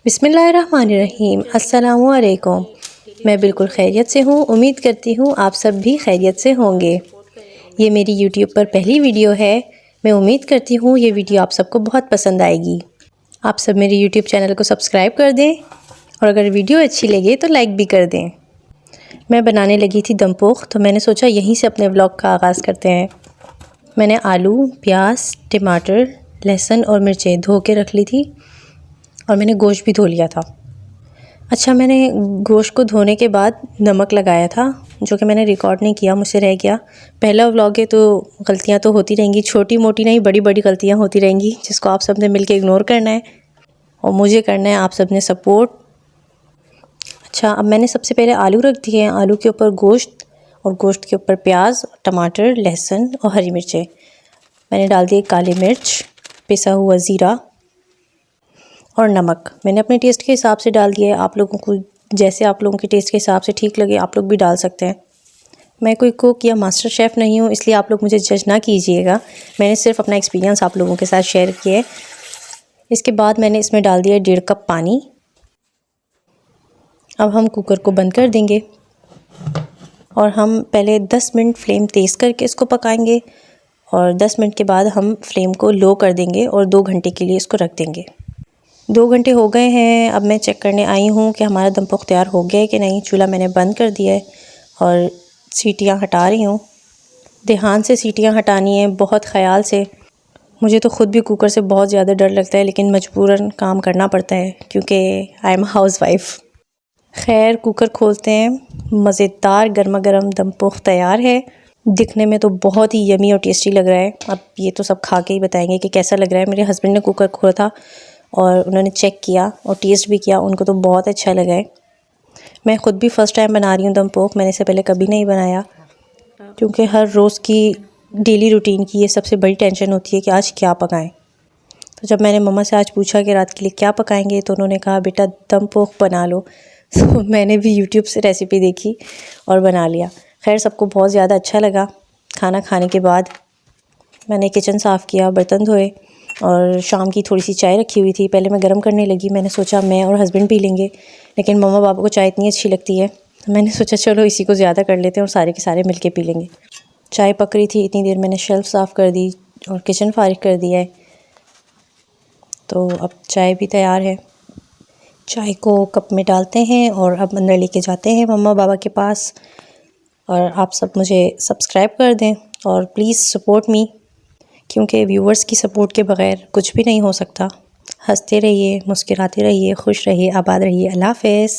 बिस्मिल्लाहिर्रहमानिर्रहीम। अस्सलामुअलैकुम। मैं बिल्कुल खैरियत से हूँ। उम्मीद करती हूँ आप सब भी खैरियत से होंगे। ये मेरी यूट्यूब पर पहली वीडियो है। मैं उम्मीद करती हूँ ये वीडियो आप सबको बहुत पसंद आएगी। आप सब मेरे यूट्यूब चैनल को सब्सक्राइब कर दें और अगर वीडियो अच्छी लगे तो लाइक भी कर दें। मैं बनाने लगी थी दम पोख, तो मैंने सोचा यहीं से अपने व्लॉग का आगाज़ करते हैं। मैंने आलू, प्याज, टमाटर, लहसुन और मिर्चें धो के रख ली थी और मैंने गोश्त भी धो लिया था। अच्छा, मैंने गोश्त को धोने के बाद नमक लगाया था, जो कि मैंने रिकॉर्ड नहीं किया, मुझसे रह गया। पहला व्लॉग है तो गलतियां तो होती रहेंगी, छोटी मोटी नहीं बड़ी बड़ी गलतियां होती रहेंगी, जिसको आप सब ने मिल के इग्नोर करना है और मुझे करना है आप सब ने सपोर्ट। अच्छा, अब मैंने सबसे पहले आलू रख दिए हैं। आलू के ऊपर गोश्त और गोश्त के ऊपर प्याज, टमाटर, लहसुन और हरी मिर्चें। मैंने डाल दिए काली मिर्च, पिसा हुआ ज़ीरा और नमक। मैंने अपने टेस्ट के हिसाब से डाल दिया है। आप लोगों को जैसे आप लोगों के टेस्ट के हिसाब से ठीक लगे आप लोग भी डाल सकते हैं। मैं कोई कुक या मास्टर शेफ़ नहीं हूँ, इसलिए आप लोग मुझे जज ना कीजिएगा। मैंने सिर्फ अपना एक्सपीरियंस आप लोगों के साथ शेयर किया है। इसके बाद मैंने इसमें डाल दिया 1.5 कप पानी। अब हम कुकर को बंद कर देंगे और हम पहले 10 मिनट फ्लेम तेज़ करके इसको पकाएंगे और 10 मिनट के बाद हम फ्लेम को लो कर देंगे और 2 घंटे के लिए इसको रख देंगे। 2 घंटे हो गए हैं। अब मैं चेक करने आई हूँ कि हमारा दम पोख तैयार हो गया है कि नहीं। चूल्हा मैंने बंद कर दिया है और सीटियाँ हटा रही हूँ। ध्यान से सीटियाँ हटानी है, बहुत ख़याल से। मुझे तो ख़ुद भी कुकर से बहुत ज़्यादा डर लगता है, लेकिन मजबूरन काम करना पड़ता है क्योंकि आई एम हाउसवाइफ। खैर, कुकर खोलते हैं। मज़ेदार गर्मा गर्म दम पोख तैयार है। दिखने में तो बहुत ही यमी और टेस्टी लग रहा है। अब ये तो सब खा के ही बताएंगे कि कैसा लग रहा है। मेरे हस्बैंड ने कुकर खोला था और उन्होंने चेक किया और टेस्ट भी किया, उनको तो बहुत अच्छा लगा है। मैं ख़ुद भी फ़र्स्ट टाइम बना रही हूँ दम पोख। मैंने इससे पहले कभी नहीं बनाया क्योंकि हर रोज़ की डेली रूटीन की ये सबसे बड़ी टेंशन होती है कि आज क्या पकाएं। तो जब मैंने मम्मा से आज पूछा कि रात के लिए क्या पकाएंगे, तो उन्होंने कहा बेटा दम पोख बना लो। तो मैंने भी यूट्यूब से रेसिपी देखी और बना लिया। खैर, सबको बहुत ज़्यादा अच्छा लगा। खाना खाने के बाद मैंने किचन साफ़ किया, बर्तन धोए और शाम की थोड़ी सी चाय रखी हुई थी। पहले मैं गर्म करने लगी। मैंने सोचा मैं और हस्बैंड पी लेंगे, लेकिन मम्मा पापा को चाय इतनी अच्छी लगती है तो मैंने सोचा चलो इसी को ज़्यादा कर लेते हैं और सारे के सारे मिल के पी लेंगे। चाय पक रही थी, इतनी देर मैंने शेल्फ़ साफ़ कर दी और किचन फारिग कर दिया है। तो अब चाय भी तैयार है। चाय को कप में डालते हैं और अब अंदर लेके जाते हैं मम्मा पापा के पास। और आप सब मुझे सब्सक्राइब कर दें और प्लीज़ सपोर्ट मी, क्योंकि व्यूवर्स की सपोर्ट के बग़ैर कुछ भी नहीं हो सकता। हंसते रहिए, मुस्कुराते रहिए, खुश रहिए, आबाद रहिए। अल्लाह हाफ़िज़।